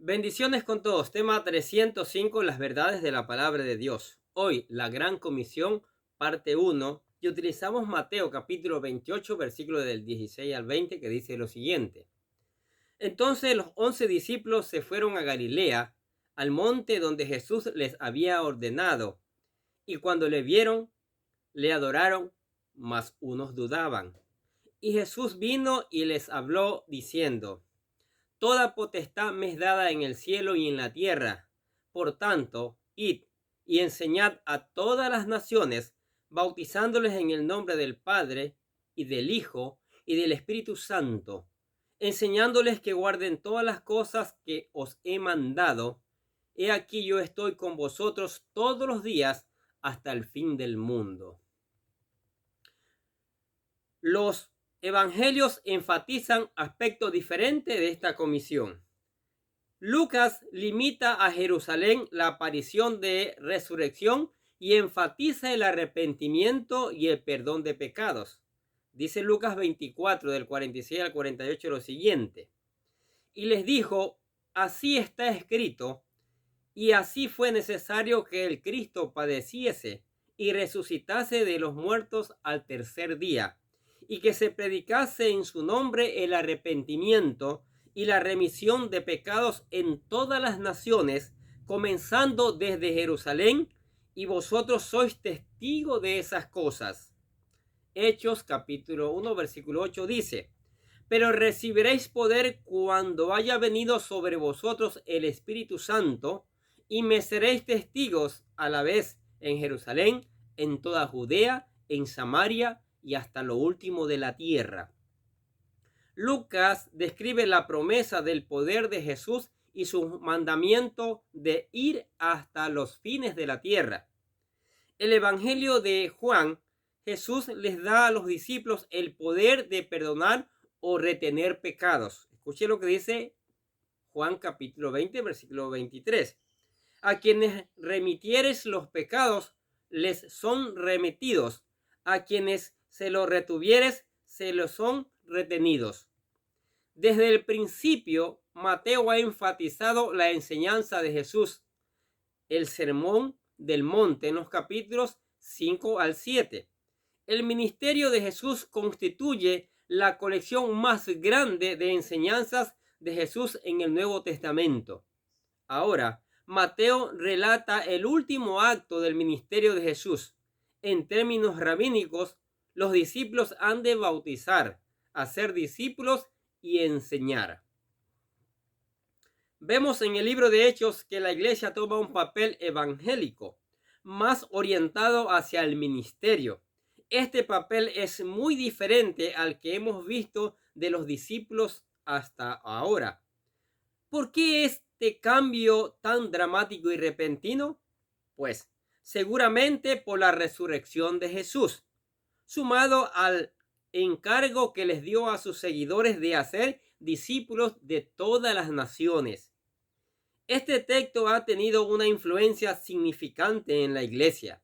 Bendiciones con todos. Tema 305, las verdades de la palabra de Dios. Hoy, la Gran Comisión, parte 1, y utilizamos Mateo capítulo 28, versículo del 16 al 20, que dice lo siguiente. Entonces los 11 discípulos se fueron a Galilea, al monte donde Jesús les había ordenado, y cuando le vieron, le adoraron, mas unos dudaban. Y Jesús vino y les habló diciendo: Toda potestad me es dada en el cielo y en la tierra. Por tanto, id y enseñad a todas las naciones, bautizándoles en el nombre del Padre, y del Hijo, y del Espíritu Santo, enseñándoles que guarden todas las cosas que os he mandado. He aquí yo estoy con vosotros todos los días hasta el fin del mundo. Los evangelios enfatizan aspectos diferentes de esta comisión. Lucas limita a Jerusalén la aparición de resurrección y enfatiza el arrepentimiento y el perdón de pecados. Dice Lucas 24, del 46 al 48, lo siguiente: Y les dijo: así está escrito, y así fue necesario que el Cristo padeciese y resucitase de los muertos al tercer día, y que se predicase en su nombre el arrepentimiento y la remisión de pecados en todas las naciones, comenzando desde Jerusalén, y vosotros sois testigos de esas cosas. Hechos capítulo 1, versículo 8 dice: pero recibiréis poder cuando haya venido sobre vosotros el Espíritu Santo, y me seréis testigos a la vez en Jerusalén, en toda Judea, en Samaria y hasta lo último de la tierra. Lucas describe la promesa del poder de Jesús y su mandamiento de ir hasta los fines de la tierra. El Evangelio de Juan, Jesús les da a los discípulos el poder de perdonar o retener pecados. Escuche lo que dice Juan capítulo 20, versículo 23. A quienes remitieres los pecados, les son remitidos. A quienes se los retuvieres, se los son retenidos. Desde el principio, Mateo ha enfatizado la enseñanza de Jesús, el sermón del monte, en los capítulos 5 al 7. El ministerio de Jesús constituye la colección más grande de enseñanzas de Jesús en el Nuevo Testamento. Ahora, Mateo relata el último acto del ministerio de Jesús. En términos rabínicos, los discípulos han de bautizar, hacer discípulos y enseñar. Vemos en el libro de Hechos que la iglesia toma un papel evangélico, más orientado hacia el ministerio. Este papel es muy diferente al que hemos visto de los discípulos hasta ahora. ¿Por qué este cambio tan dramático y repentino? Pues seguramente por la resurrección de Jesús, sumado al encargo que les dio a sus seguidores de hacer discípulos de todas las naciones. Este texto ha tenido una influencia significante en la iglesia.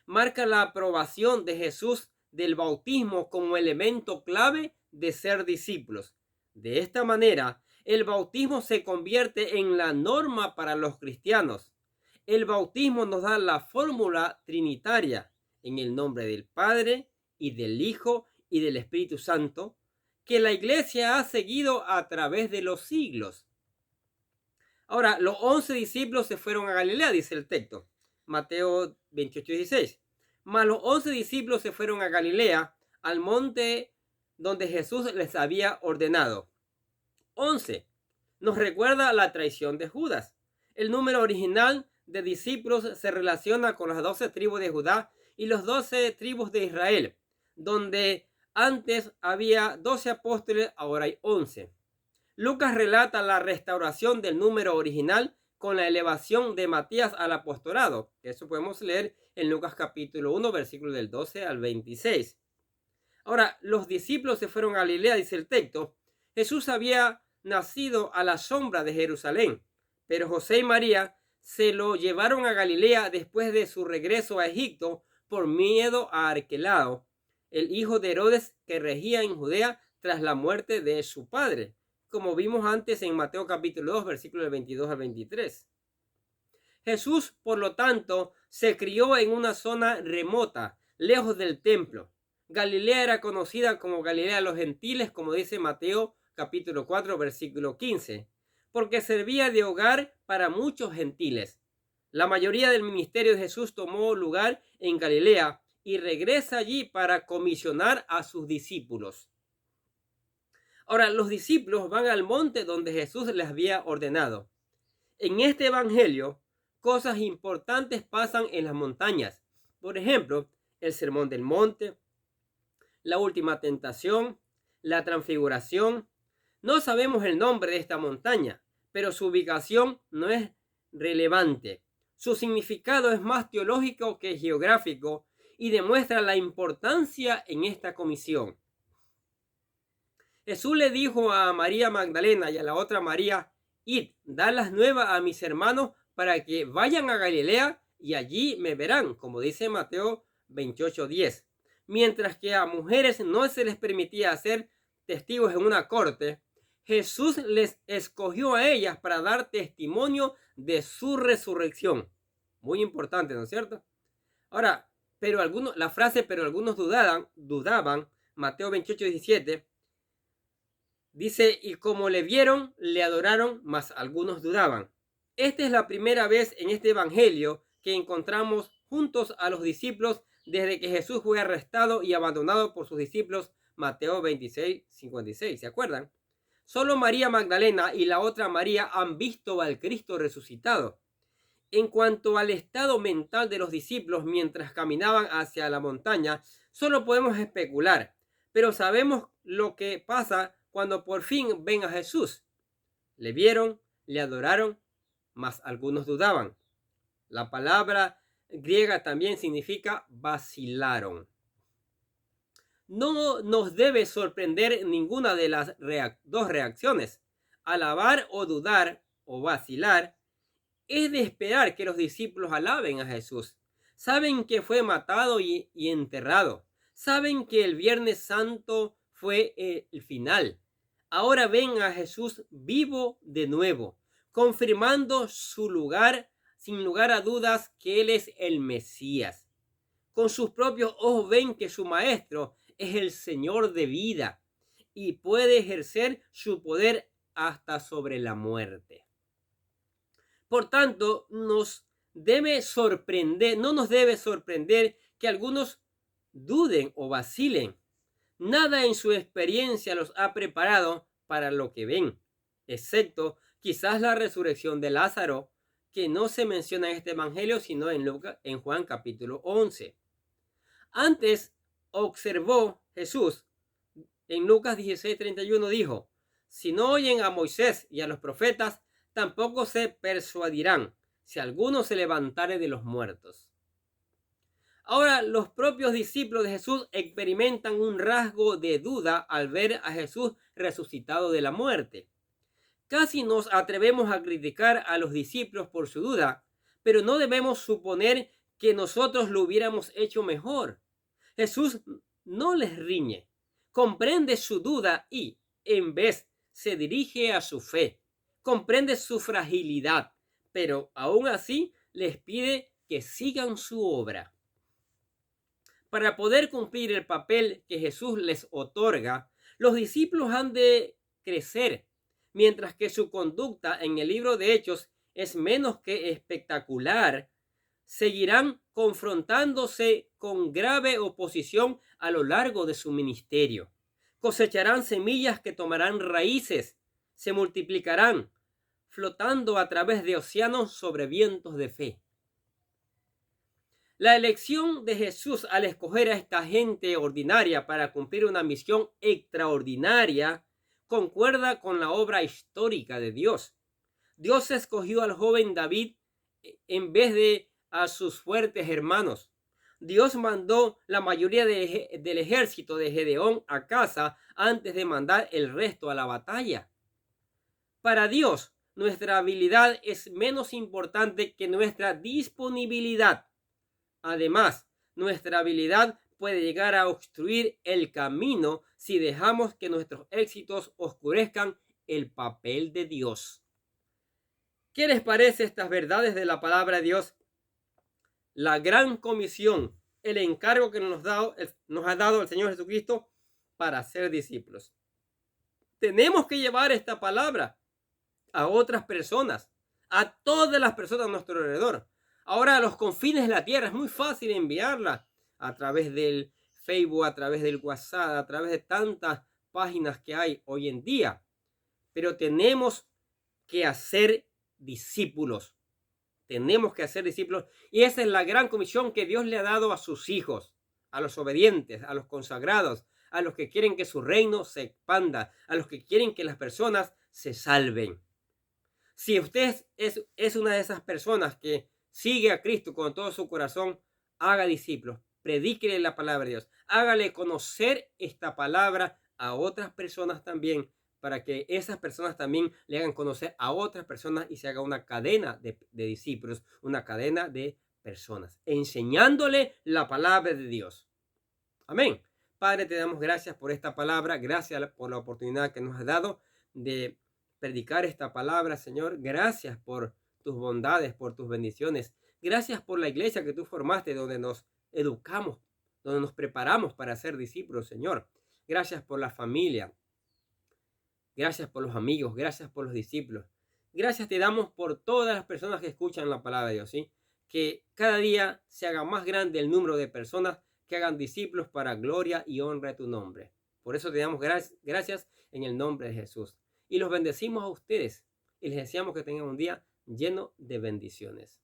Marca la aprobación de Jesús del bautismo como elemento clave de ser discípulos. De esta manera, el bautismo se convierte en la norma para los cristianos. El bautismo nos da la fórmula trinitaria en el nombre del Padre y del Hijo y del Espíritu Santo, que la iglesia ha seguido a través de los siglos. Ahora, los 11 discípulos se fueron a Galilea, dice el texto, Mateo 28, 16. Mas los 11 discípulos se fueron a Galilea, al monte donde Jesús les había ordenado. 11 nos recuerda la traición de Judas. El número original de discípulos se relaciona con las 12 tribus de Judá y las 12 tribus de Israel, donde antes había 12 apóstoles, ahora hay 11. Lucas relata la restauración del número original con la elevación de Matías al apostolado. Eso podemos leer en Lucas capítulo 1, versículos del 12 al 26. Ahora, los discípulos se fueron a Galilea, dice el texto. Jesús había nacido a la sombra de Jerusalén, pero José y María se lo llevaron a Galilea después de su regreso a Egipto por miedo a Arquelao, el hijo de Herodes, que regía en Judea tras la muerte de su padre. como vimos antes en Mateo capítulo 2, versículos del 22 al 23. Jesús, por lo tanto, se crió en una zona remota, lejos del templo. Galilea era conocida como Galilea de los Gentiles, como dice Mateo capítulo 4, versículo 15, porque servía de hogar para muchos gentiles. La mayoría del ministerio de Jesús tomó lugar en Galilea y regresa allí para comisionar a sus discípulos. Ahora, los discípulos van al monte donde Jesús les había ordenado. En este evangelio, cosas importantes pasan en las montañas. Por ejemplo, el sermón del monte, la última tentación, la transfiguración. No sabemos el nombre de esta montaña, pero su ubicación no es relevante. Su significado es más teológico que geográfico y demuestra la importancia en esta comisión. Jesús le dijo a María Magdalena y a la otra María: id, dad las nuevas a mis hermanos para que vayan a Galilea y allí me verán, como dice Mateo 28:10. Mientras que a mujeres no se les permitía ser testigos en una corte, Jesús les escogió a ellas para dar testimonio de su resurrección. Muy importante, ¿no es cierto? Ahora, pero algunos dudaban, Mateo 28:17. Dice, y como le vieron, le adoraron, mas algunos dudaban. Esta es la primera vez en este evangelio que encontramos juntos a los discípulos desde que Jesús fue arrestado y abandonado por sus discípulos, Mateo 26:56. ¿Se acuerdan? Solo María Magdalena y la otra María han visto al Cristo resucitado. En cuanto al estado mental de los discípulos mientras caminaban hacia la montaña, solo podemos especular, pero sabemos lo que pasa cuando por fin ven a Jesús. Le vieron, le adoraron, mas algunos dudaban. La palabra griega también significa vacilaron. No nos debe sorprender ninguna de las dos reacciones. Alabar o dudar o vacilar es de esperar que los discípulos alaben a Jesús. Saben que fue matado y enterrado. Saben que el Viernes Santo fue el final. Ahora ven a Jesús vivo de nuevo, confirmando su lugar, sin lugar a dudas, que Él es el Mesías. Con sus propios ojos ven que su Maestro es el Señor de vida y puede ejercer su poder hasta sobre la muerte. Por tanto, no nos debe sorprender que algunos duden o vacilen. Nada en su experiencia los ha preparado para lo que ven, excepto quizás la resurrección de Lázaro, que no se menciona en este evangelio, sino en Juan capítulo 11. Antes observó Jesús, en Lucas 16:31 dijo: si no oyen a Moisés y a los profetas, tampoco se persuadirán, si alguno se levantare de los muertos. Ahora, los propios discípulos de Jesús experimentan un rasgo de duda al ver a Jesús resucitado de la muerte. Casi nos atrevemos a criticar a los discípulos por su duda, pero no debemos suponer que nosotros lo hubiéramos hecho mejor. Jesús no les riñe, comprende su duda y, en vez, se dirige a su fe. Comprende su fragilidad, pero aún así les pide que sigan su obra. Para poder cumplir el papel que Jesús les otorga, los discípulos han de crecer, mientras que su conducta en el libro de Hechos es menos que espectacular. Seguirán confrontándose con grave oposición a lo largo de su ministerio. Cosecharán semillas que tomarán raíces, se multiplicarán, flotando a través de océanos sobre vientos de fe. La elección de Jesús al escoger a esta gente ordinaria para cumplir una misión extraordinaria concuerda con la obra histórica de Dios. Dios escogió al joven David en vez de a sus fuertes hermanos. Dios mandó la mayoría del ejército de Gedeón a casa antes de mandar el resto a la batalla. Para Dios, nuestra habilidad es menos importante que nuestra disponibilidad. Además, nuestra habilidad puede llegar a obstruir el camino si dejamos que nuestros éxitos oscurezcan el papel de Dios. ¿Qué les parece estas verdades de la palabra de Dios? La gran comisión, el encargo que nos ha dado el Señor Jesucristo para ser discípulos. Tenemos que llevar esta palabra a otras personas, a todas las personas a nuestro alrededor. Ahora, a los confines de la tierra es muy fácil enviarla a través del Facebook, a través del WhatsApp, a través de tantas páginas que hay hoy en día. Pero tenemos que hacer discípulos. Tenemos que hacer discípulos. Y esa es la gran comisión que Dios le ha dado a sus hijos, a los obedientes, a los consagrados, a los que quieren que su reino se expanda, a los que quieren que las personas se salven. Si usted es una de esas personas que sigue a Cristo con todo su corazón, haga discípulos, predíquele la palabra de Dios, hágale conocer esta palabra a otras personas también, para que esas personas también le hagan conocer a otras personas y se haga una cadena de discípulos, una cadena de personas, enseñándole la palabra de Dios. Amén. Padre, te damos gracias por esta palabra, gracias por la oportunidad que nos has dado de predicar esta palabra, Señor. Gracias por tus bondades, por tus bendiciones. Gracias por la iglesia que tú formaste, donde nos educamos, donde nos preparamos para ser discípulos, Señor. Gracias por la familia. Gracias por los amigos. Gracias por los discípulos. Gracias te damos por todas las personas que escuchan la palabra de Dios, ¿sí? Que cada día se haga más grande el número de personas que hagan discípulos para gloria y honra de tu nombre. Por eso te damos gracias en el nombre de Jesús. Y los bendecimos a ustedes y les deseamos que tengan un día lleno de bendiciones.